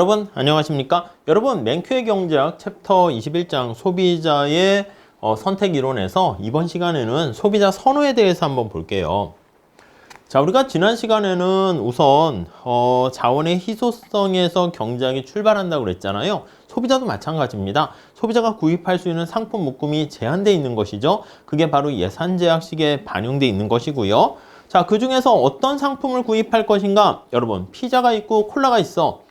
여러분 안녕하십니까? 여러분 맨큐의 경제학 챕터 21장 소비자의 선택 이론에서 이번 시간에는 소비자 선호에 대해서 한번 볼게요. 자, 우리가 지난 시간에는 우선 자원의 희소성에서 경제학이 출발한다고 그랬잖아요. 소비자도 마찬가지입니다. 소비자가 구입할 수 있는 상품 묶음이 제한되어 있는 것이죠. 그게 바로 예산 제약식에 반영되어 있는 것이고요. 자, 그 중에서 어떤 상품을 구입할 것인가? 여러분, 피자가 있고 콜라가 있어.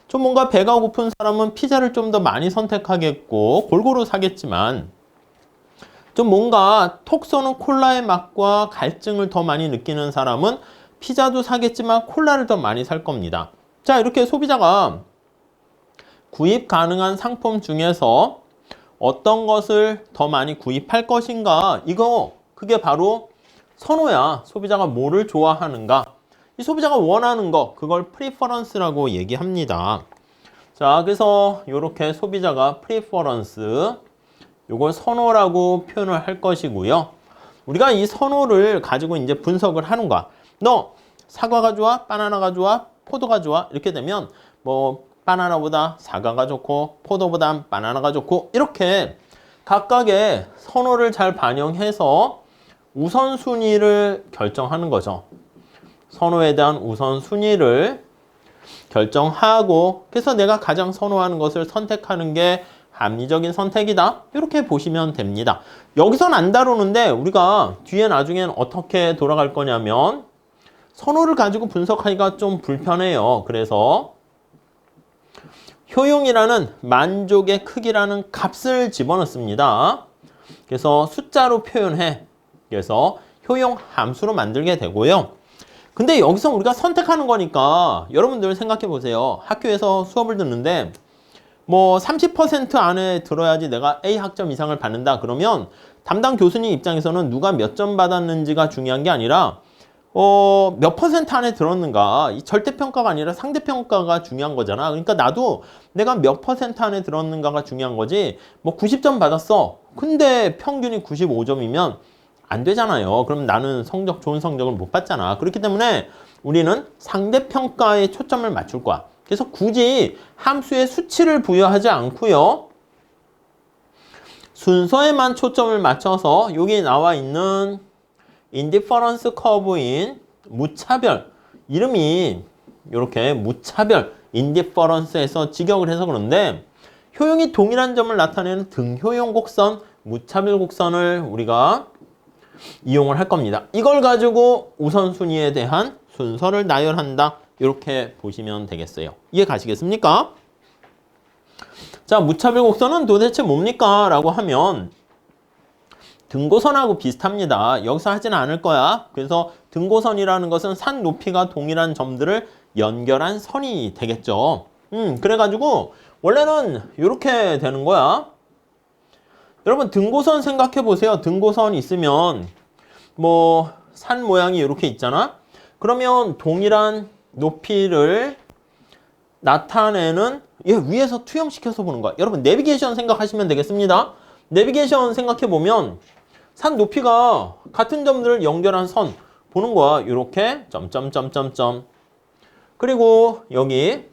좀 뭔가 배가 고픈 사람은 피자를 좀 더 많이 선택하겠고 골고루 사겠지만 좀 뭔가 톡 쏘는 콜라의 맛과 갈증을 더 많이 느끼는 사람은 피자도 사겠지만 콜라를 더 많이 살 겁니다. 자, 이렇게 소비자가 구입 가능한 상품 중에서 어떤 것을 더 많이 구입할 것인가? 그게 바로 선호야. 소비자가 뭐를 좋아하는가? 이 소비자가 원하는 거, 그걸 프리퍼런스라고 얘기합니다. 자, 그래서 이렇게 소비자가 프리퍼런스, 이걸 선호라고 표현을 할 것이고요. 우리가 이 선호를 가지고 이제 분석을 하는 거야. 너 사과가 좋아? 바나나가 좋아? 포도가 좋아? 이렇게 되면 뭐 바나나보다 사과가 좋고 포도보다 바나나가 좋고 이렇게 각각의 선호를 잘 반영해서 우선순위를 결정하는 거죠. 선호에 대한 우선순위를 결정하고 그래서 내가 가장 선호하는 것을 선택하는 게 합리적인 선택이다. 이렇게 보시면 됩니다. 여기선 안 다루는데 우리가 뒤에 나중엔 어떻게 돌아갈 거냐면 선호를 가지고 분석하기가 좀 불편해요. 그래서 효용이라는 만족의 크기라는 값을 집어넣습니다. 그래서 숫자로 표현해. 그래서 효용 함수로 만들게 되고요. 근데 여기서 우리가 선택하는 거니까 여러분들 생각해 보세요. 학교에서 수업을 듣는데 뭐 30% 안에 들어야지 내가 A 학점 이상을 받는다. 그러면 담당 교수님 입장에서는 누가 몇 점 받았는지가 중요한 게 아니라 몇 퍼센트 안에 들었는가. 이 절대평가가 아니라 상대평가가 중요한 거잖아. 그러니까 나도 내가 몇 퍼센트 안에 들었는가가 중요한 거지. 뭐 90점 받았어. 근데 평균이 95점이면 안 되잖아요. 그럼 나는 좋은 성적을 못 받잖아. 그렇기 때문에 우리는 상대평가에 초점을 맞출 거야. 그래서 굳이 함수의 수치를 부여하지 않고요. 순서에만 초점을 맞춰서 여기 나와 있는 인디퍼런스 커브인 무차별, 이름이 이렇게 무차별, 인디퍼런스에서 직역을 해서 그런데 효용이 동일한 점을 나타내는 등효용 곡선, 무차별 곡선을 우리가 이용을 할 겁니다. 이걸 가지고 우선순위에 대한 순서를 나열한다. 이렇게 보시면 되겠어요. 이해 가시겠습니까? 자, 무차별 곡선은 도대체 뭡니까? 라고 하면 등고선하고 비슷합니다. 여기서 하지는 않을 거야. 그래서 등고선이라는 것은 산 높이가 동일한 점들을 연결한 선이 되겠죠. 그래가지고 원래는 이렇게 되는 거야. 여러분 등고선 생각해 보세요. 등고선 있으면 뭐 산 모양이 이렇게 있잖아. 그러면 동일한 높이를 나타내는 위에서 투영시켜서 보는 거야. 여러분 내비게이션 생각하시면 되겠습니다. 내비게이션 생각해 보면 산 높이가 같은 점들을 연결한 선 보는 거야. 이렇게 점점점점점 그리고 여기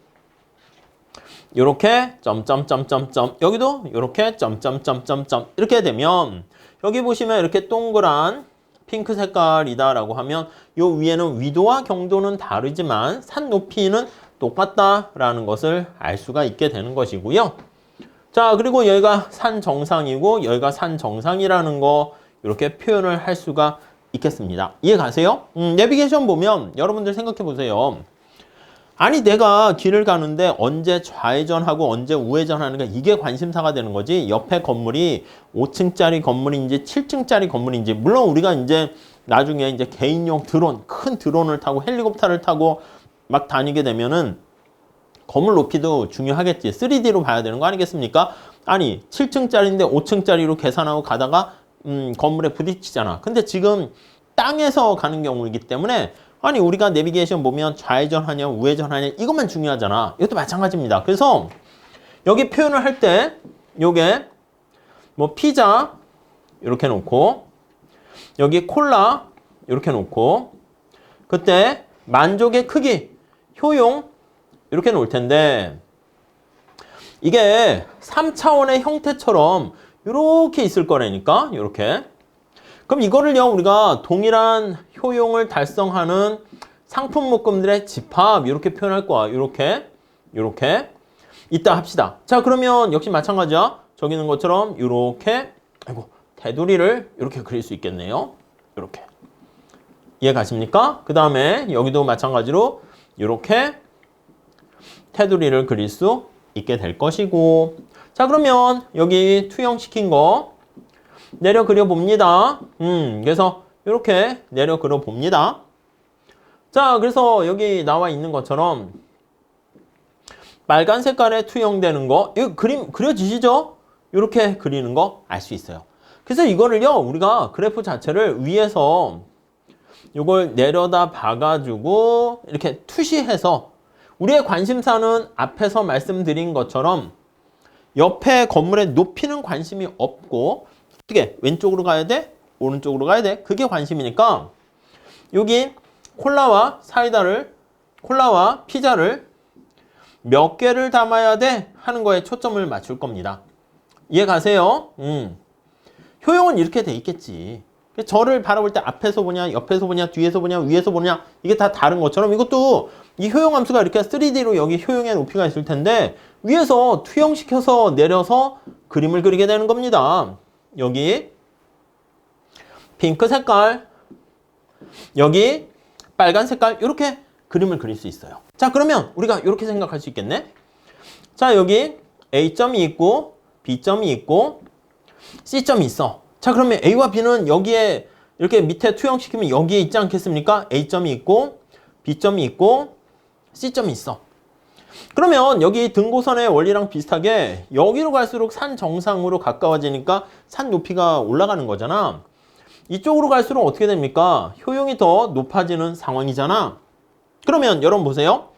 이렇게 점점점점점 여기도 이렇게 점점점점점 이렇게 되면 여기 보시면 이렇게 동그란 핑크 색깔이다 라고 하면 요 위에는 위도와 경도는 다르지만 산 높이는 똑같다 라는 것을 알 수가 있게 되는 것이고요. 자, 그리고 여기가 산 정상이고 여기가 산 정상이라는 거 이렇게 표현을 할 수가 있겠습니다. 이해 가세요? 내비게이션 보면 여러분들 생각해 보세요. 아니 내가 길을 가는데 언제 좌회전하고 언제 우회전하는가 이게 관심사가 되는 거지. 옆에 건물이 5층짜리 건물인지 7층짜리 건물인지 물론 우리가 이제 나중에 이제 개인용 드론 큰 드론을 타고 헬리콥터를 타고 막 다니게 되면은 건물 높이도 중요하겠지. 3D로 봐야 되는 거 아니겠습니까? 아니 7층짜리인데 5층짜리로 계산하고 가다가 건물에 부딪히잖아. 근데 지금 땅에서 가는 경우이기 때문에 아니 우리가 내비게이션 보면 좌회전하냐 우회전하냐 이것만 중요하잖아. 이것도 마찬가지입니다. 그래서 여기 표현을 할 때 요게 뭐 피자 이렇게 놓고 여기 콜라 이렇게 놓고 그때 만족의 크기 효용 이렇게 놓을 텐데 이게 3차원의 형태처럼 이렇게 있을 거라니까. 이렇게. 그럼 이거를요, 우리가 동일한 효용을 달성하는 상품 묶음들의 집합 이렇게 표현할 거야. 이렇게 이따 합시다. 자, 그러면 역시 마찬가지야. 저기 있는 것처럼 이렇게 테두리를 이렇게 그릴 수 있겠네요. 이렇게. 이해 가십니까? 그 다음에 여기도 마찬가지로 이렇게 테두리를 그릴 수 있게 될 것이고, 자, 그러면 여기 투영시킨 거 내려 그려 봅니다. 그래서 이렇게 내려 그려 봅니다. 자, 그래서 여기 나와 있는 것처럼 빨간 색깔에 투영되는 거, 이거 그림 그려지시죠? 이렇게 그리는 거 알 수 있어요. 그래서 이거를요, 우리가 그래프 자체를 위에서 이걸 내려다 봐가지고 이렇게 투시해서, 우리의 관심사는 앞에서 말씀드린 것처럼 옆에 건물의 높이는 관심이 없고, 어떻게 왼쪽으로 가야 돼? 오른쪽으로 가야 돼? 그게 관심이니까 여기 콜라와 피자를 몇 개를 담아야 돼? 하는 거에 초점을 맞출 겁니다. 이해 가세요? 효용은 이렇게 돼 있겠지. 저를 바라볼 때 앞에서 보냐, 옆에서 보냐, 뒤에서 보냐, 위에서 보냐, 이게 다 다른 것처럼 이것도 이 효용 함수가 이렇게 3D로 여기 효용의 높이가 있을 텐데 위에서 투영시켜서 내려서 그림을 그리게 되는 겁니다. 여기 핑크 색깔, 여기 빨간 색깔, 이렇게 그림을 그릴 수 있어요. 자, 그러면 우리가 이렇게 생각할 수 있겠네. 자, 여기 A점이 있고 B점이 있고 C점이 있어. 자, 그러면 A와 B는 여기에 이렇게 밑에 투영시키면 여기에 있지 않겠습니까? A점이 있고 B점이 있고 C점이 있어. 그러면 여기 등고선의 원리랑 비슷하게 여기로 갈수록 산 정상으로 가까워지니까 산 높이가 올라가는 거잖아. 이쪽으로 갈수록 어떻게 됩니까? 효용이 더 높아지는 상황이잖아. 그러면 여러분 보세요.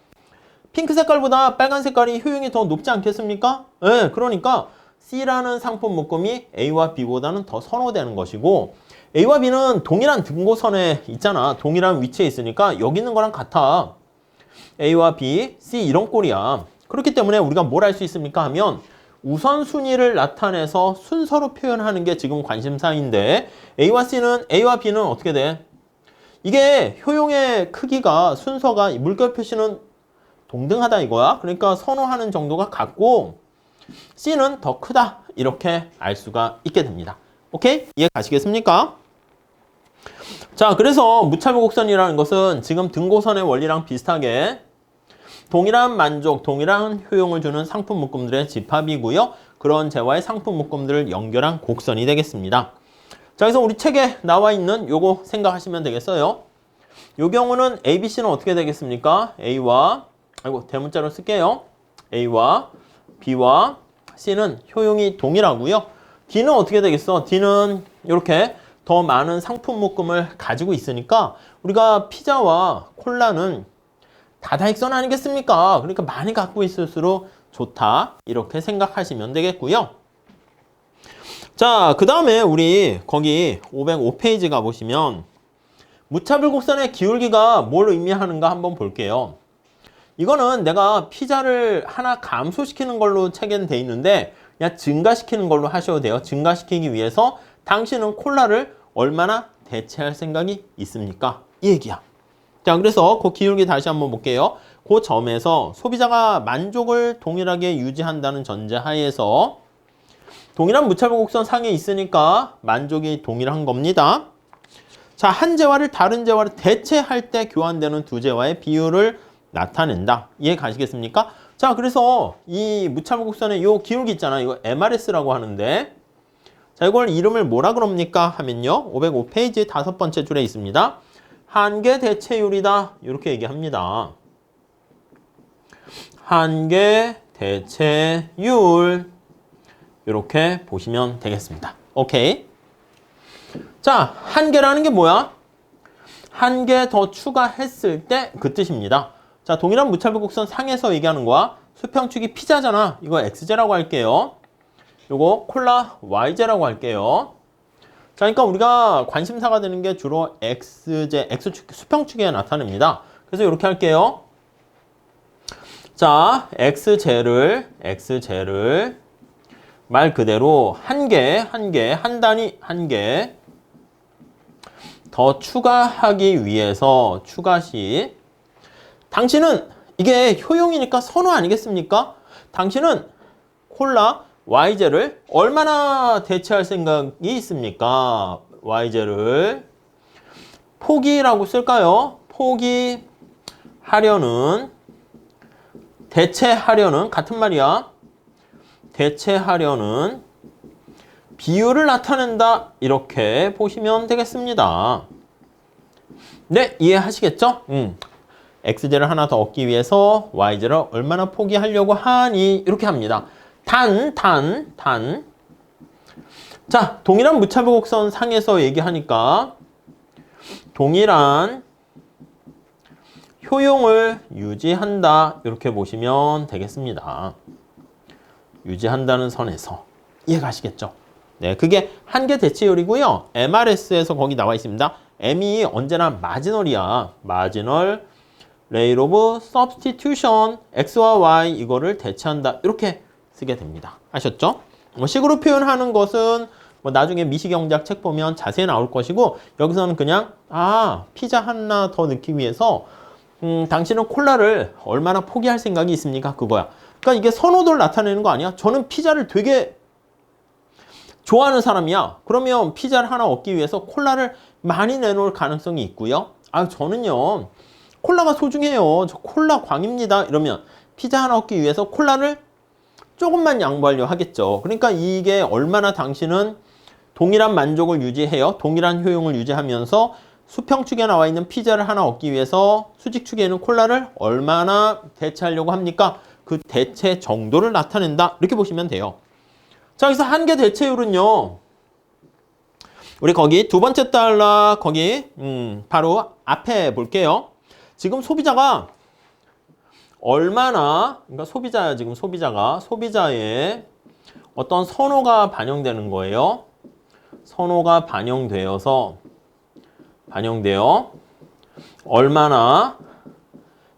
핑크 색깔보다 빨간 색깔이 효용이 더 높지 않겠습니까? 네, 그러니까 C라는 상품 묶음이 A와 B보다는 더 선호되는 것이고, A와 B는 동일한 등고선에 있잖아. 동일한 위치에 있으니까 여기 있는 거랑 같아. A와 B, C 이런 꼴이야. 그렇기 때문에 우리가 뭘 할 수 있습니까 하면 우선순위를 나타내서 순서로 표현하는 게 지금 관심사인데, A와 B는 어떻게 돼? 이게 효용의 크기가, 순서가 물결 표시는 동등하다 이거야. 그러니까 선호하는 정도가 같고 C는 더 크다, 이렇게 알 수가 있게 됩니다. 오케이? 이해 가시겠습니까? 자, 그래서 무차별 곡선이라는 것은 지금 등고선의 원리랑 비슷하게 동일한 만족, 동일한 효용을 주는 상품 묶음들의 집합이고요. 그런 재와의 상품 묶음들을 연결한 곡선이 되겠습니다. 자, 그래서 우리 책에 나와 있는 요거 생각하시면 되겠어요. 요 경우는 ABC는 어떻게 되겠습니까? 대문자로 쓸게요. A와 B와 C는 효용이 동일하고요. D는 어떻게 되겠어? D는 이렇게 더 많은 상품 묶음을 가지고 있으니까 우리가 피자와 콜라는 다다익선 아니겠습니까? 그러니까 많이 갖고 있을수록 좋다, 이렇게 생각하시면 되겠고요. 자, 그 다음에 우리 거기 505페이지 가보시면 무차별 곡선의 기울기가 뭘 의미하는가 한번 볼게요. 이거는 내가 피자를 하나 감소시키는 걸로 책에는 돼 있는데 그냥 증가시키는 걸로 하셔도 돼요. 증가시키기 위해서 당신은 콜라를 얼마나 대체할 생각이 있습니까? 이 얘기야. 자, 그래서 그 기울기 다시 한번 볼게요. 그 점에서 소비자가 만족을 동일하게 유지한다는 전제하에서 동일한 무차별 곡선 상에 있으니까 만족이 동일한 겁니다. 자, 한 재화를 다른 재화를 대체할 때 교환되는 두 재화의 비율을 나타낸다. 이해 가시겠습니까? 자, 그래서 이 무차별 곡선의 이 기울기 있잖아. 이거 MRS라고 하는데, 자, 이걸 이름을 뭐라 그럽니까 하면요, 505페이지 5번째 줄에 있습니다. 한계 대체율이다, 이렇게 얘기합니다. 한계 대체율, 이렇게 보시면 되겠습니다. 오케이. 자, 한계라는 게 뭐야? 한 개 더 추가했을 때 그 뜻입니다. 자, 동일한 무차별 곡선 상에서 얘기하는 거야. 수평축이 피자잖아. 이거 XJ라고 할게요. 요거 콜라 YJ라고 할게요. 자, 그러니까 우리가 관심사가 되는 게 주로 XJ, X축, 수평축에 나타냅니다. 그래서 이렇게 할게요. 자, x제를 말 그대로 한 단위 한 개 더 추가하기 위해서 추가시 당신은 이게 효용이니까 선호 아니겠습니까? 당신은 콜라 y제를 얼마나 대체할 생각이 있습니까? y제를 포기라고 쓸까요? 포기하려는 대체하려는 같은 말이야. 대체하려는 비율을 나타낸다. 이렇게 보시면 되겠습니다. 네, 이해하시겠죠? x제를 하나 더 얻기 위해서 y제를 얼마나 포기하려고 하니 이렇게 합니다. 단. 자, 동일한 무차별 곡선 상에서 얘기하니까 동일한 효용을 유지한다. 이렇게 보시면 되겠습니다. 유지한다는 선에서 이해가시겠죠? 네, 그게 한계 대체율이고요. MRS에서 거기 나와 있습니다. M이 언제나 마지널이야. 마지널 레일 오브 서브스티튜션 X와 Y 이거를 대체한다. 이렇게 쓰게 됩니다. 아셨죠? 식으로 표현하는 것은 뭐 나중에 미시경제학 책 보면 자세히 나올 것이고 여기서는 그냥 피자 하나 더 넣기 위해서 당신은 콜라를 얼마나 포기할 생각이 있습니까? 그거야. 그러니까 이게 선호도를 나타내는 거 아니야? 저는 피자를 되게 좋아하는 사람이야. 그러면 피자를 하나 얻기 위해서 콜라를 많이 내놓을 가능성이 있고요. 저는요. 콜라가 소중해요. 저 콜라 광입니다. 이러면 피자 하나 얻기 위해서 콜라를 조금만 양보하려 하겠죠. 그러니까 이게 얼마나 당신은 동일한 만족을 유지해요. 동일한 효용을 유지하면서 수평축에 나와 있는 피자를 하나 얻기 위해서 수직축에 있는 콜라를 얼마나 대체하려고 합니까? 그 대체 정도를 나타낸다. 이렇게 보시면 돼요. 자, 여기서 한계 대체율은요. 우리 거기 두 번째 달러 거기 바로 앞에 볼게요. 지금 소비자가 얼마나 그러니까 소비자의 어떤 선호가 반영되는 거예요. 선호가 반영되어 얼마나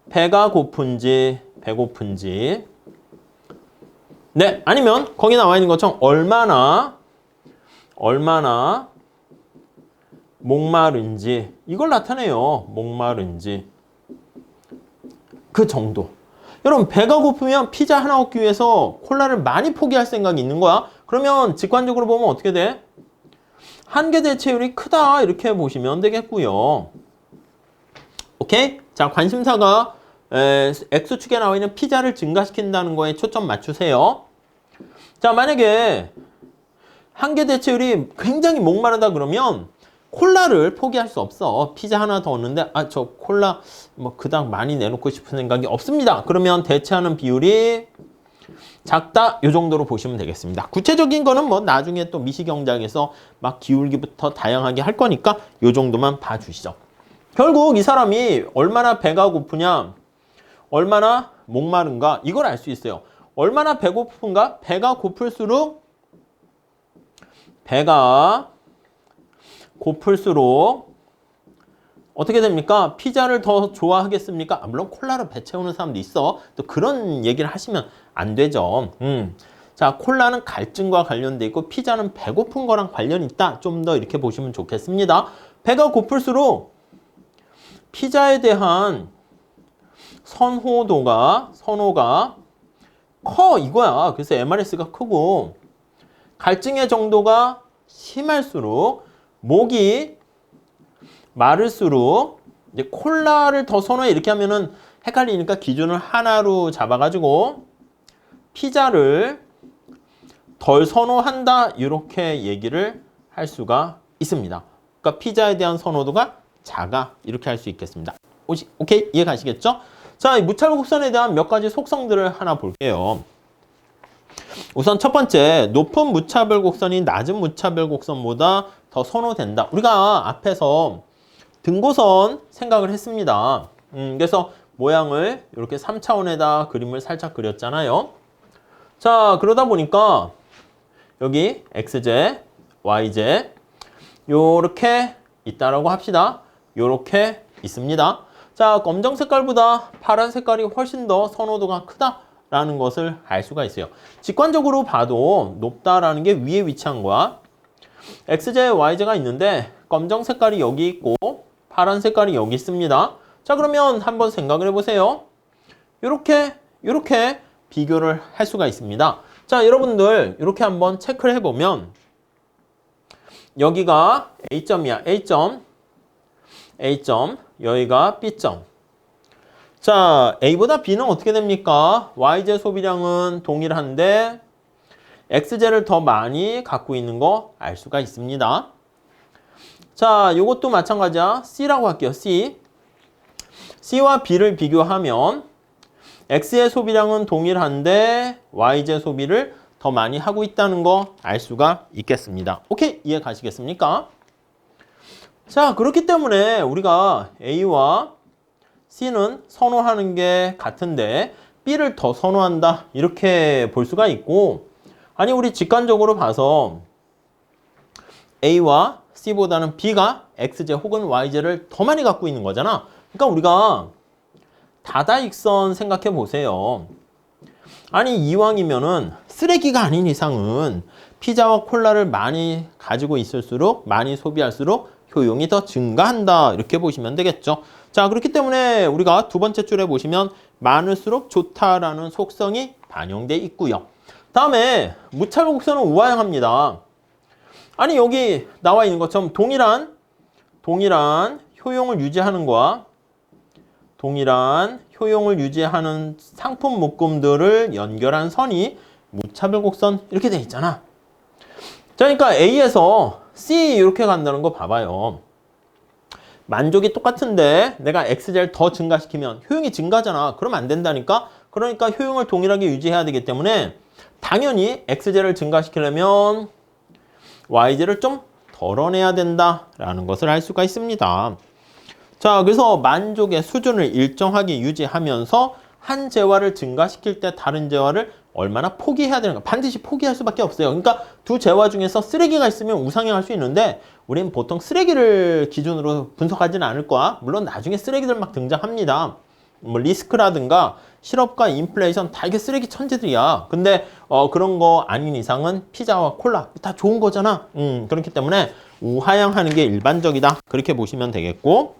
배가 고픈지 네, 아니면 거기 나와 있는 것처럼 얼마나 목마른지 이걸 나타내요. 목마른지 그 정도. 여러분 배가 고프면 피자 하나 얻기 위해서 콜라를 많이 포기할 생각이 있는 거야. 그러면 직관적으로 보면 어떻게 돼? 한계 대체율이 크다 이렇게 보시면 되겠고요. 오케이? 자, 관심사가 X축에 나와 있는 피자를 증가시킨다는 거에 초점 맞추세요. 자, 만약에 한계 대체율이 굉장히 목마르다 그러면 콜라를 포기할 수 없어. 피자 하나 더 얻는데 저 콜라 뭐 그닥 많이 내놓고 싶은 생각이 없습니다. 그러면 대체하는 비율이 작다 이 정도로 보시면 되겠습니다. 구체적인 거는 뭐 나중에 또 미시경제학에서 막 기울기부터 다양하게 할 거니까 이 정도만 봐주시죠. 결국 이 사람이 얼마나 배가 고프냐 얼마나 목마른가 이걸 알 수 있어요. 얼마나 배고픈가? 배가 고플수록 어떻게 됩니까? 피자를 더 좋아하겠습니까? 물론 콜라로 배 채우는 사람도 있어. 또 그런 얘기를 하시면 안 되죠. 자, 콜라는 갈증과 관련돼 있고 피자는 배고픈 거랑 관련이 있다. 좀 더 이렇게 보시면 좋겠습니다. 배가 고플수록 피자에 대한 선호가 커 이거야. 그래서 MRS가 크고 갈증의 정도가 심할수록 목이 마를수록 이제 콜라를 더 선호해 이렇게 하면은 헷갈리니까 기준을 하나로 잡아가지고 피자를 덜 선호한다 이렇게 얘기를 할 수가 있습니다. 그러니까 피자에 대한 선호도가 작아 이렇게 할 수 있겠습니다. 오케이? 이해 가시겠죠? 자, 이 무차별 곡선에 대한 몇 가지 속성들을 하나 볼게요. 우선 첫 번째, 높은 무차별 곡선이 낮은 무차별 곡선보다 더 선호된다. 우리가 앞에서 등고선 생각을 했습니다. 그래서 모양을 이렇게 3차원에다 그림을 살짝 그렸잖아요. 자, 그러다 보니까 여기 x제, y제 요렇게 있다라고 합시다. 요렇게 있습니다. 자, 검정 색깔보다 파란 색깔이 훨씬 더 선호도가 크다라는 것을 알 수가 있어요. 직관적으로 봐도 높다라는 게 위에 위치한 거야. XJ, YJ가 있는데 검정 색깔이 여기 있고 파란 색깔이 여기 있습니다. 자, 그러면 한번 생각을 해보세요. 이렇게 비교를 할 수가 있습니다. 자, 여러분들 이렇게 한번 체크를 해보면 여기가 A점이야. A점, 여기가 B점. 자, A보다 B는 어떻게 됩니까? YJ 소비량은 동일한데 XJ를 더 많이 갖고 있는 거 알 수가 있습니다. 자, 이것도 마찬가지야. C라고 할게요. C와 B를 비교하면 X의 소비량은 동일한데 YJ 소비를 더 많이 하고 있다는 거 알 수가 있겠습니다. 오케이, 이해 가시겠습니까? 자, 그렇기 때문에 우리가 A와 C는 선호하는 게 같은데 B를 더 선호한다 이렇게 볼 수가 있고, 아니 우리 직관적으로 봐서 A와 C보다는 B가 XJ 혹은 YJ를 더 많이 갖고 있는 거잖아. 그러니까 우리가 다다익선 생각해 보세요. 아니 이왕이면은 쓰레기가 아닌 이상은 피자와 콜라를 많이 가지고 있을수록 많이 소비할수록 효용이 더 증가한다 이렇게 보시면 되겠죠. 자, 그렇기 때문에 우리가 두 번째 줄에 보시면 많을수록 좋다라는 속성이 반영돼 있고요. 다음에 무차별 곡선은 우하향합니다. 아니 여기 나와 있는 것처럼 동일한 효용을 유지하는 거와 동일한 효용을 유지하는 상품 묶음들을 연결한 선이 무차별 곡선 이렇게 돼 있잖아. 자, 그러니까 A에서 C 이렇게 간다는 거 봐봐요. 만족이 똑같은데 내가 XJ를 더 증가시키면 효용이 증가잖아. 그러면 안 된다니까. 그러니까 효용을 동일하게 유지해야 되기 때문에 당연히 XJ를 증가시키려면 YJ를 좀 덜어내야 된다라는 것을 알 수가 있습니다. 자, 그래서 만족의 수준을 일정하게 유지하면서 한 재화를 증가시킬 때 다른 재화를 얼마나 포기해야 되는가. 반드시 포기할 수밖에 없어요. 그러니까 두 재화 중에서 쓰레기가 있으면 우상향할 수 있는데 우리는 보통 쓰레기를 기준으로 분석하지는 않을 거야. 물론 나중에 쓰레기들 막 등장합니다. 뭐 리스크라든가 실업과 인플레이션 다 이게 쓰레기 천재들이야. 근데 그런 거 아닌 이상은 피자와 콜라 다 좋은 거잖아. 그렇기 때문에 우하향하는 게 일반적이다. 그렇게 보시면 되겠고.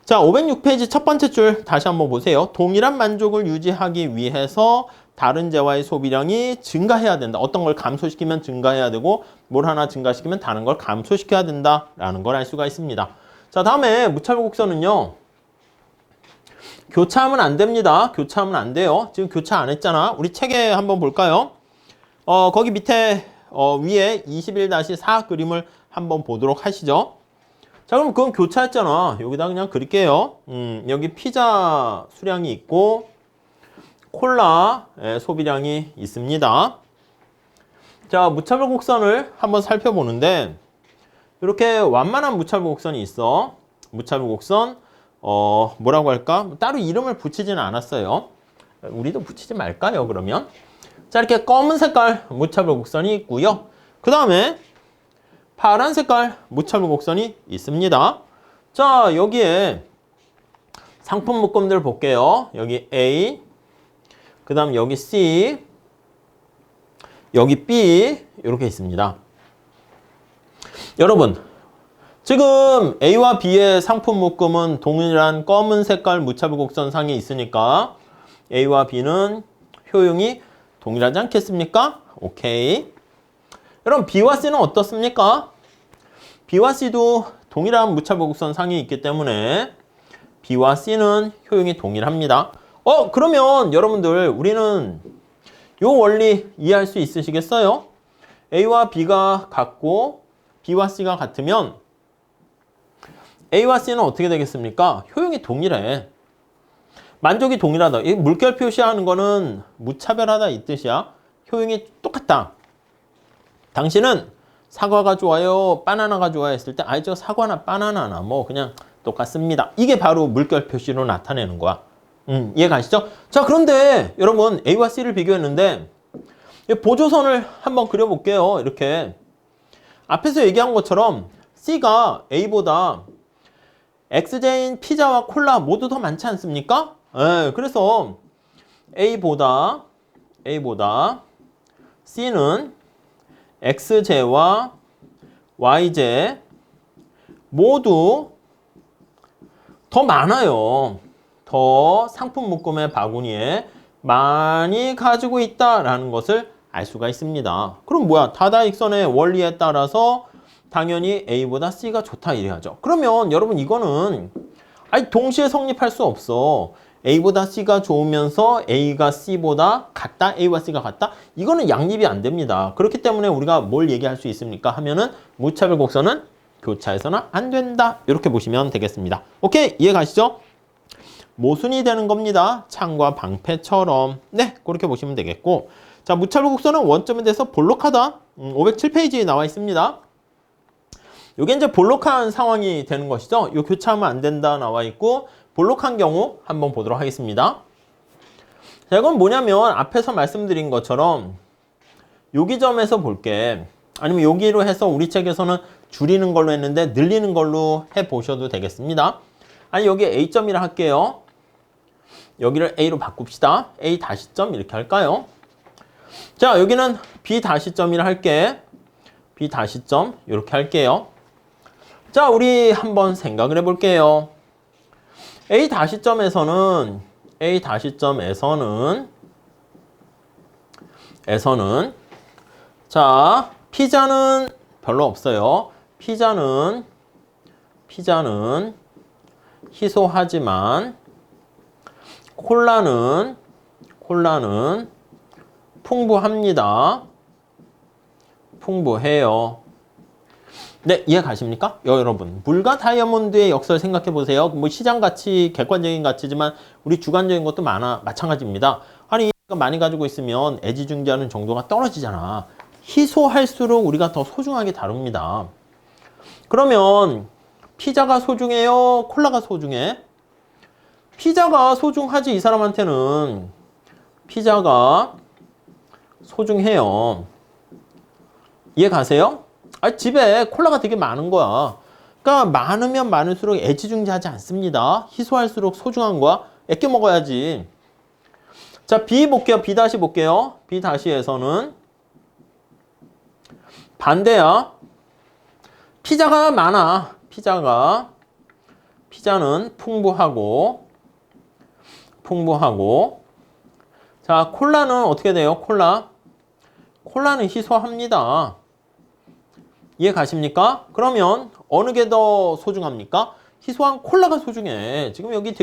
자, 506페이지 첫 번째 줄 다시 한번 보세요. 동일한 만족을 유지하기 위해서 다른 재화의 소비량이 증가해야 된다. 어떤 걸 감소시키면 증가해야 되고 뭘 하나 증가시키면 다른 걸 감소시켜야 된다라는 걸 알 수가 있습니다. 자, 다음에 무차별 곡선은요. 교차하면 안 됩니다. 교차하면 안 돼요. 지금 교차 안 했잖아. 우리 책에 한번 볼까요? 거기 밑에 위에 21-4 그림을 한번 보도록 하시죠. 자, 그럼 그건 교차했잖아. 여기다 그냥 그릴게요. 여기 피자 수량이 있고 콜라 소비량이 있습니다. 자, 무차별 곡선을 한번 살펴보는데 이렇게 완만한 무차별 곡선이 있어. 무차별 곡선 뭐라고 할까? 따로 이름을 붙이지는 않았어요. 우리도 붙이지 말까요, 그러면? 자, 이렇게 검은 색깔 무차별 곡선이 있고요. 그 다음에 파란 색깔 무차별 곡선이 있습니다. 자, 여기에 상품 묶음들 볼게요. 여기 A, 그 다음 여기 C, 여기 B 이렇게 있습니다. 여러분, 지금 A와 B의 상품 묶음은 동일한 검은 색깔 무차별 곡선 상에 있으니까 A와 B는 효용이 동일하지 않겠습니까? 오케이. 여러분, B와 C는 어떻습니까? B와 C도 동일한 무차별 곡선 상에 있기 때문에 B와 C는 효용이 동일합니다. 그러면 여러분들 우리는 이 원리 이해할 수 있으시겠어요? A와 B가 같고 B와 C가 같으면 A와 C는 어떻게 되겠습니까? 효용이 동일해. 만족이 동일하다. 이 물결 표시하는 거는 무차별하다 이 뜻이야. 효용이 똑같다. 당신은 사과가 좋아요, 바나나가 좋아요 했을 때 저 사과나 바나나나 뭐 그냥 똑같습니다. 이게 바로 물결 표시로 나타내는 거야. 이해 가시죠? 자, 그런데 여러분 A와 C를 비교했는데 보조선을 한번 그려볼게요. 이렇게 앞에서 얘기한 것처럼 C가 A보다 XJ인 피자와 콜라 모두 더 많지 않습니까? 예, 그래서 A보다 C는 XJ와 YJ 모두 더 많아요. 더 상품 묶음의 바구니에 많이 가지고 있다라는 것을 알 수가 있습니다. 그럼 뭐야? 다다익선의 원리에 따라서 당연히 A보다 C가 좋다 이래야죠. 그러면 여러분 이거는 동시에 성립할 수 없어. A보다 C가 좋으면서 A가 C보다 같다? A와 C가 같다? 이거는 양립이 안 됩니다. 그렇기 때문에 우리가 뭘 얘기할 수 있습니까? 하면은 무차별 곡선은 교차해서는 안 된다. 이렇게 보시면 되겠습니다. 오케이? 이해 가시죠? 모순이 되는 겁니다. 창과 방패처럼. 네, 그렇게 보시면 되겠고. 자, 무차별 곡선은 원점에 대해서 볼록하다. 507페이지에 나와 있습니다. 이게 이제 볼록한 상황이 되는 것이죠. 이 교차하면 안 된다 나와 있고, 볼록한 경우 한번 보도록 하겠습니다. 자, 이건 뭐냐면 앞에서 말씀드린 것처럼 여기 점에서 볼게. 아니면 여기로 해서 우리 책에서는 줄이는 걸로 했는데 늘리는 걸로 해보셔도 되겠습니다. 아니 여기 A점이라 할게요. 여기를 A로 바꿉시다. A 다시점 이렇게 할까요? 자, 여기는 B 다시점이라 할게. B 다시점 이렇게 할게요. 자, 우리 한번 생각을 해볼게요. A 다시점에서는 자, 피자는 별로 없어요. 피자는 희소하지만 콜라는 풍부합니다. 풍부해요. 네, 이해 가십니까? 여러분, 물과 다이아몬드의 역사를 생각해 보세요. 뭐 시장 가치, 객관적인 가치지만 우리 주관적인 것도 마찬가지입니다. 아니, 많이 가지고 있으면 애지중지하는 정도가 떨어지잖아. 희소할수록 우리가 더 소중하게 다룹니다. 그러면 피자가 소중해요? 콜라가 소중해? 피자가 소중하지. 이 사람한테는 피자가 소중해요. 이해 가세요? 집에 콜라가 되게 많은 거야. 그러니까 많으면 많을수록 애지중지하지 않습니다. 희소할수록 소중한 거야. 아껴 먹어야지. 자, B 볼게요. B 다시 볼게요. B 다시에서는 반대야. 피자가 많아. 피자는 풍부하고. 자, 콜라는 어떻게 돼요? 콜라는 희소합니다. 이해 가십니까? 그러면 어느 게 더 소중합니까? 희소한 콜라가 소중해. 지금 여기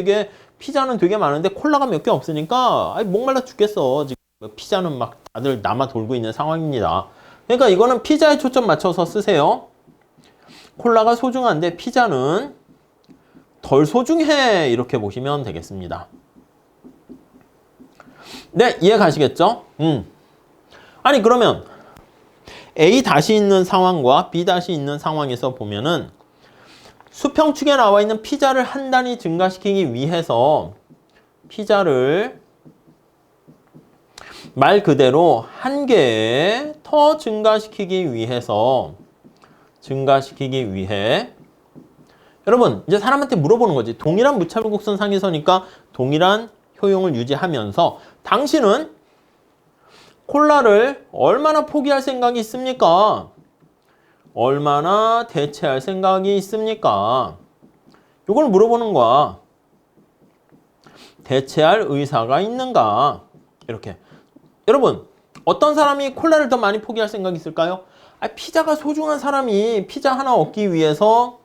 피자는 되게 많은데 콜라가 몇 개 없으니까 목말라 죽겠어. 지금 피자는 막 다들 남아 돌고 있는 상황입니다. 그러니까 이거는 피자에 초점 맞춰서 쓰세요. 콜라가 소중한데 피자는 덜 소중해. 이렇게 보시면 되겠습니다. 네, 이해 가시겠죠? 아니 그러면 A 다시 있는 상황과 B 다시 있는 상황에서 보면은 수평축에 나와 있는 피자를 한 단위 증가시키기 위해서 피자를 말 그대로 한 개 더 증가시키기 위해 여러분 이제 사람한테 물어보는 거지. 동일한 무차별 곡선 상에서니까 동일한 효용을 유지하면서 당신은 콜라를 얼마나 포기할 생각이 있습니까? 얼마나 대체할 생각이 있습니까? 이걸 물어보는 거야. 대체할 의사가 있는가? 이렇게. 여러분, 어떤 사람이 콜라를 더 많이 포기할 생각이 있을까요? 피자가 소중한 사람이 피자 하나 얻기 위해서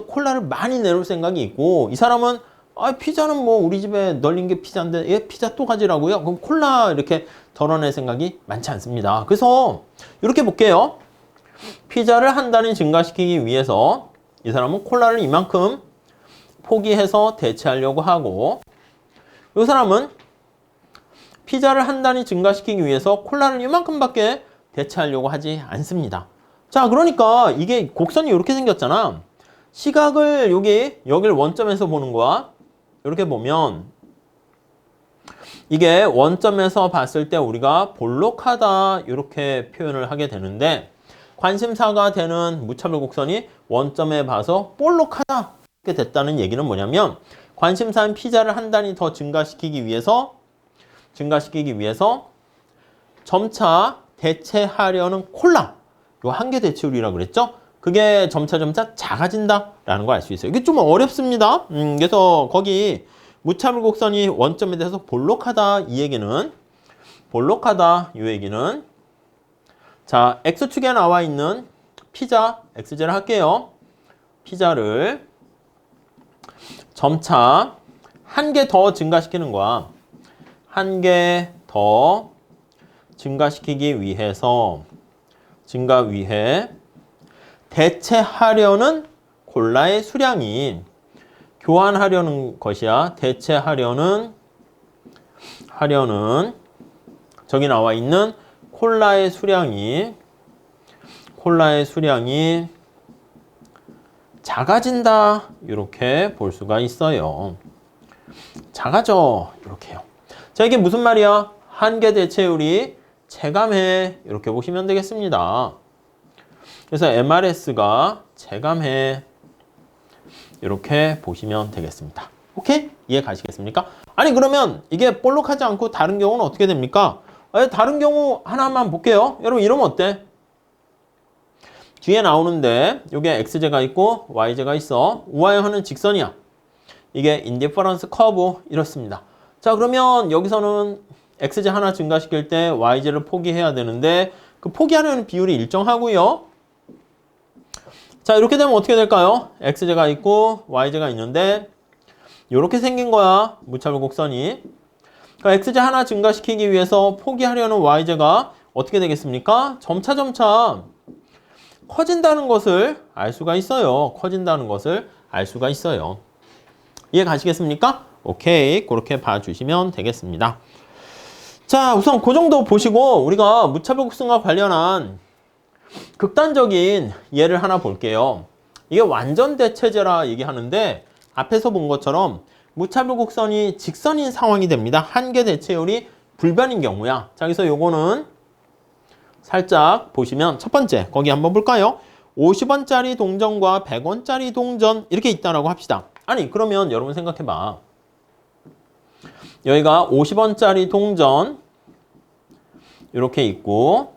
콜라를 많이 내놓을 생각이 있고, 이 사람은 피자는 뭐 우리 집에 널린 게 피자인데 얘 피자 또 가지라고요? 그럼 콜라 이렇게 덜어낼 생각이 많지 않습니다. 그래서 이렇게 볼게요. 피자를 한 단위 증가시키기 위해서 이 사람은 콜라를 이만큼 포기해서 대체하려고 하고, 이 사람은 피자를 한 단위 증가시키기 위해서 콜라를 이만큼밖에 대체하려고 하지 않습니다. 자, 그러니까 이게 곡선이 이렇게 생겼잖아. 시각을 여기를 원점에서 보는 거야. 이렇게 보면 이게 원점에서 봤을 때 우리가 볼록하다 이렇게 표현을 하게 되는데, 관심사가 되는 무차별 곡선이 원점에 봐서 볼록하다 이렇게 됐다는 얘기는 뭐냐면 관심사인 피자를 한 단위 더 증가시키기 위해서 점차 대체하려는 콜라 요 한계 대체율이라고 그랬죠? 그게 점차 작아진다라는 걸 알 수 있어요. 이게 좀 어렵습니다. 그래서 거기 무차별 곡선이 원점에 대해서 볼록하다 이 얘기는 자, X축에 나와 있는 피자 X제를 할게요. 피자를 점차 한 개 더 증가시키는 거야. 한 개 더 증가시키기 위해서 대체하려는 콜라의 수량이 교환하려는 것이야. 대체하려는 저기 나와 있는 콜라의 수량이 작아진다. 이렇게 볼 수가 있어요. 작아져. 이렇게요. 자, 이게 무슨 말이야? 한계 대체율이 체감해. 이렇게 보시면 되겠습니다. 그래서 MRS가 체감해. 이렇게 보시면 되겠습니다. 오케이? 이해 가시겠습니까? 아니 그러면 이게 볼록하지 않고 다른 경우는 어떻게 됩니까? 다른 경우 하나만 볼게요. 여러분 이러면 어때? 뒤에 나오는데 이게 x제가 있고 y제가 있어. 우하형하는 직선이야. 이게 인디퍼런스 커브 이렇습니다. 자 그러면 여기서는 x제 하나 증가시킬 때 y제를 포기해야 되는데 그 포기하려는 비율이 일정하고요. 자 이렇게 되면 어떻게 될까요? x제가 있고 y제가 있는데 이렇게 생긴 거야. 무차별 곡선이. 그러니까 x제 하나 증가시키기 위해서 포기하려는 y제가 어떻게 되겠습니까? 점차 커진다는 것을 알 수가 있어요. 이해 가시겠습니까? 오케이. 그렇게 봐주시면 되겠습니다. 자, 우선 그 정도 보시고 우리가 무차별 곡선과 관련한 극단적인 예를 하나 볼게요. 이게 완전 대체제라 얘기하는데 앞에서 본 것처럼 무차별 곡선이 직선인 상황이 됩니다. 한계 대체율이 불변인 경우야. 자, 그래서 요거는 살짝 보시면 첫 번째 거기 한번 볼까요? 50원짜리 동전과 100원짜리 동전 이렇게 있다라고 합시다. 아니 그러면 여러분 생각해봐. 여기가 50원짜리 동전 이렇게 있고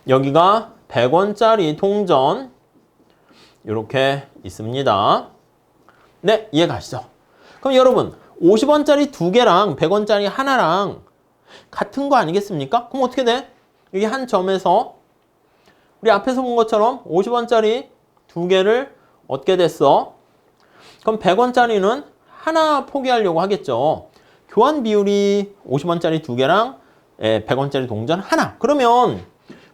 여기가 100원짜리 동전 이렇게 있습니다. 네, 이해 가시죠? 그럼 여러분 50원짜리 두 개랑 100원짜리 하나랑 같은 거 아니겠습니까? 그럼 어떻게 돼? 여기 한 점에서 우리 앞에서 본 것처럼 50원짜리 두 개를 얻게 됐어. 그럼 100원짜리는 하나 포기하려고 하겠죠. 교환 비율이 50원짜리 두 개랑 100원짜리 동전 하나. 그러면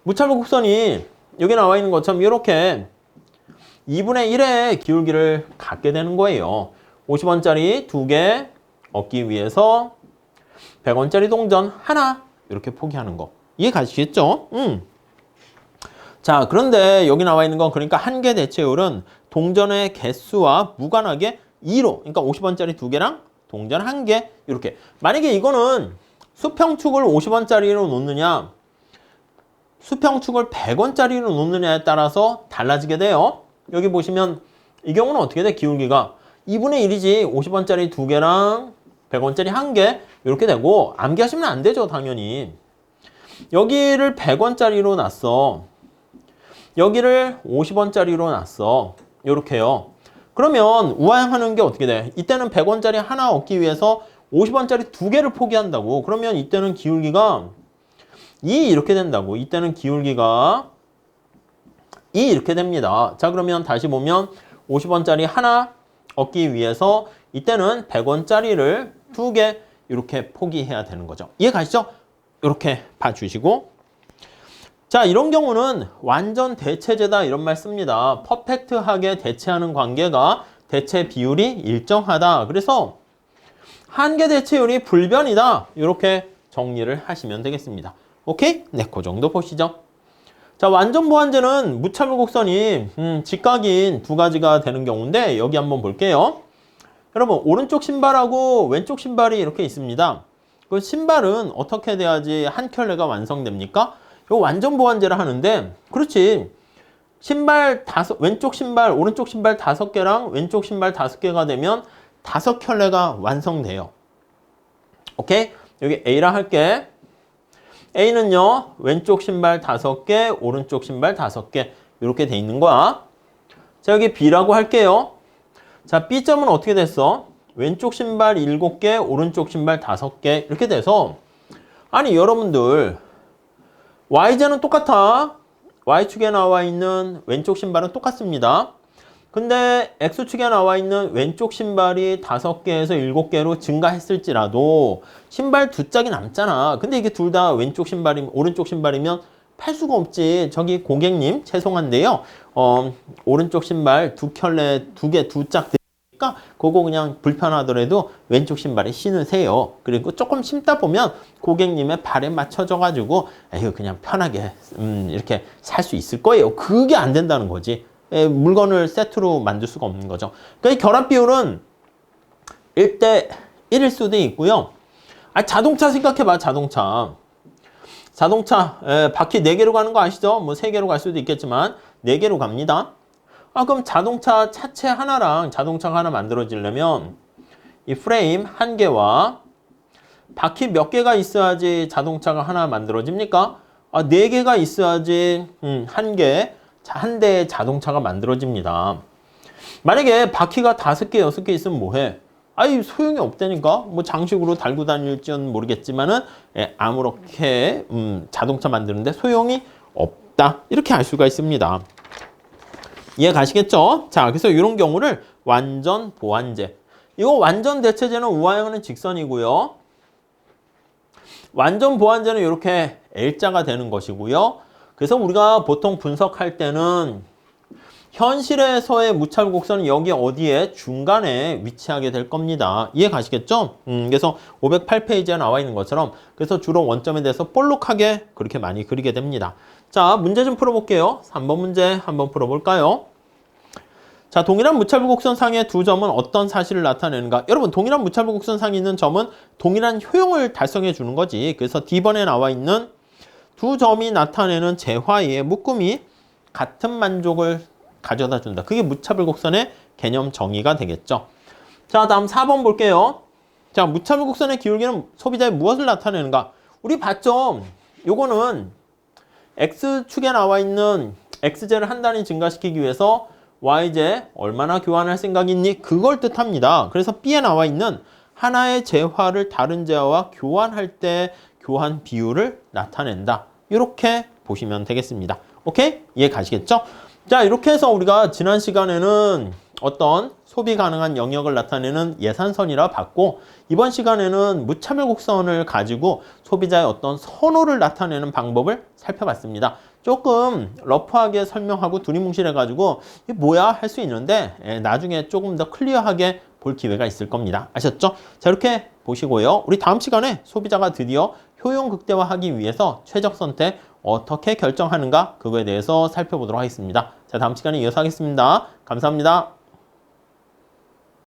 무차별 곡선이 여기 나와 있는 것처럼 이렇게 2분의 1의 기울기를 갖게 되는 거예요. 50원짜리 두 개 얻기 위해서 100원짜리 동전 하나 이렇게 포기하는 거. 이해 가시겠죠? 자, 그런데 여기 나와 있는 건 그러니까 한계 대체율은 동전의 개수와 무관하게 2로, 그러니까 50원짜리 두 개랑 동전 한 개 이렇게. 만약에 이거는 수평축을 50원짜리로 놓느냐 수평축을 100원짜리로 놓느냐에 따라서 달라지게 돼요. 여기 보시면 이 경우는 어떻게 돼? 기울기가 2분의 1이지. 50원짜리 두 개랑 100원짜리 한 개 이렇게 되고 암기하시면 안 되죠. 당연히. 여기를 100원짜리로 놨어. 여기를 50원짜리로 놨어. 이렇게요. 그러면 우하향하는 게 어떻게 돼? 이때는 100원짜리 하나 얻기 위해서 50원짜리 두 개를 포기한다고. 그러면 이때는 기울기가 2 이렇게 된다고. 이때는 기울기가 2 이렇게 됩니다. 자, 그러면 다시 보면 50원짜리 하나 얻기 위해서 이때는 100원짜리를 두 개 이렇게 포기해야 되는 거죠. 이해 가시죠? 이렇게 봐주시고. 자, 이런 경우는 완전 대체제다 이런 말 씁니다. 퍼펙트하게 대체하는 관계가 대체 비율이 일정하다. 그래서 한계 대체율이 불변이다. 이렇게 정리를 하시면 되겠습니다. 오케이? 네, 그 정도 보시죠. 자, 완전 보완제는 무차별 곡선이 직각인 두 가지가 되는 경우인데 여기 한번 볼게요. 여러분, 오른쪽 신발하고 왼쪽 신발이 이렇게 있습니다. 그 신발은 어떻게 돼야지 한 켤레가 완성됩니까? 이거 완전 보완제를 하는데, 그렇지. 왼쪽 신발, 오른쪽 신발 5개랑 왼쪽 신발 5개가 되면 5켤레가 완성돼요. 오케이? 여기 A라 할게. A는요, 왼쪽 신발 5개, 오른쪽 신발 5개. 이렇게 돼 있는 거야. 자, 여기 B라고 할게요. 자, B점은 어떻게 됐어? 왼쪽 신발 7개, 오른쪽 신발 5개. 이렇게 돼서, 아니, 여러분들, Y자는 똑같아. Y축에 나와 있는 왼쪽 신발은 똑같습니다. 근데 X축에 나와 있는 왼쪽 신발이 5개에서 7개로 증가했을지라도 신발 2짝이 남잖아. 근데 이게 둘 다 왼쪽 신발이면, 오른쪽 신발이면 팔 수가 없지. 저기 고객님, 죄송한데요. 오른쪽 신발 2켤레, 2짝 되니까 그거 그냥 불편하더라도 왼쪽 신발에 신으세요. 그리고 조금 신다 보면 고객님의 발에 맞춰져가지고 에휴, 그냥 편하게 이렇게 살 수 있을 거예요. 그게 안 된다는 거지. 물건을 세트로 만들 수가 없는 거죠. 그러니까 결합 비율은 1대 1일 수도 있고요. 자동차 생각해봐, 자동차. 바퀴 4개로 가는 거 아시죠? 뭐 3개로 갈 수도 있겠지만 4개로 갑니다. 그럼 자동차 차체 하나랑 자동차가 하나 만들어지려면 이 프레임 1개와 바퀴 몇 개가 있어야지 자동차가 하나 만들어집니까? 4개가 있어야지 1개. 한 대의 자동차가 만들어집니다. 만약에 바퀴가 5개, 6개 있으면 뭐해? 소용이 없다니까? 뭐 장식으로 달고 다닐지는 모르겠지만은, 아무렇게, 자동차 만드는데 소용이 없다. 이렇게 알 수가 있습니다. 이해 가시겠죠? 자, 그래서 이런 경우를 완전 보완제. 이거 완전 대체제는 우하형은 직선이고요. 완전 보완제는 이렇게 L자가 되는 것이고요. 그래서 우리가 보통 분석할 때는 현실에서의 무차별 곡선은 여기 어디에 중간에 위치하게 될 겁니다. 이해 가시겠죠? 그래서 508페이지에 나와 있는 것처럼 그래서 주로 원점에 대해서 볼록하게 그렇게 많이 그리게 됩니다. 자, 문제 좀 풀어볼게요. 3번 문제 한번 풀어볼까요? 자, 동일한 무차별 곡선 상의 두 점은 어떤 사실을 나타내는가? 여러분, 동일한 무차별 곡선 상에 있는 점은 동일한 효용을 달성해 주는 거지. 그래서 D번에 나와 있는 두 점이 나타내는 재화의 묶음이 같은 만족을 가져다 준다. 그게 무차별 곡선의 개념 정의가 되겠죠. 자, 다음 4번 볼게요. 자, 무차별 곡선의 기울기는 소비자의 무엇을 나타내는가? 우리 봤죠? 요거는 X축에 나와 있는 X제를 한 단위 증가시키기 위해서 Y제 얼마나 교환할 생각이 있니? 그걸 뜻합니다. 그래서 B에 나와 있는 하나의 재화를 다른 재화와 교환할 때 교환 비율을 나타낸다. 이렇게 보시면 되겠습니다. 오케이? 이해 가시겠죠? 자, 이렇게 해서 우리가 지난 시간에는 어떤 소비 가능한 영역을 나타내는 예산선이라 봤고, 이번 시간에는 무차별 곡선을 가지고 소비자의 어떤 선호를 나타내는 방법을 살펴봤습니다. 조금 러프하게 설명하고 두리뭉실해가지고 이게 뭐야 할 수 있는데 나중에 조금 더 클리어하게 볼 기회가 있을 겁니다. 아셨죠? 자, 이렇게 보시고요. 우리 다음 시간에 소비자가 드디어 효용 극대화하기 위해서 최적 선택 어떻게 결정하는가 그거에 대해서 살펴보도록 하겠습니다. 자, 다음 시간에 이어서 하겠습니다. 감사합니다.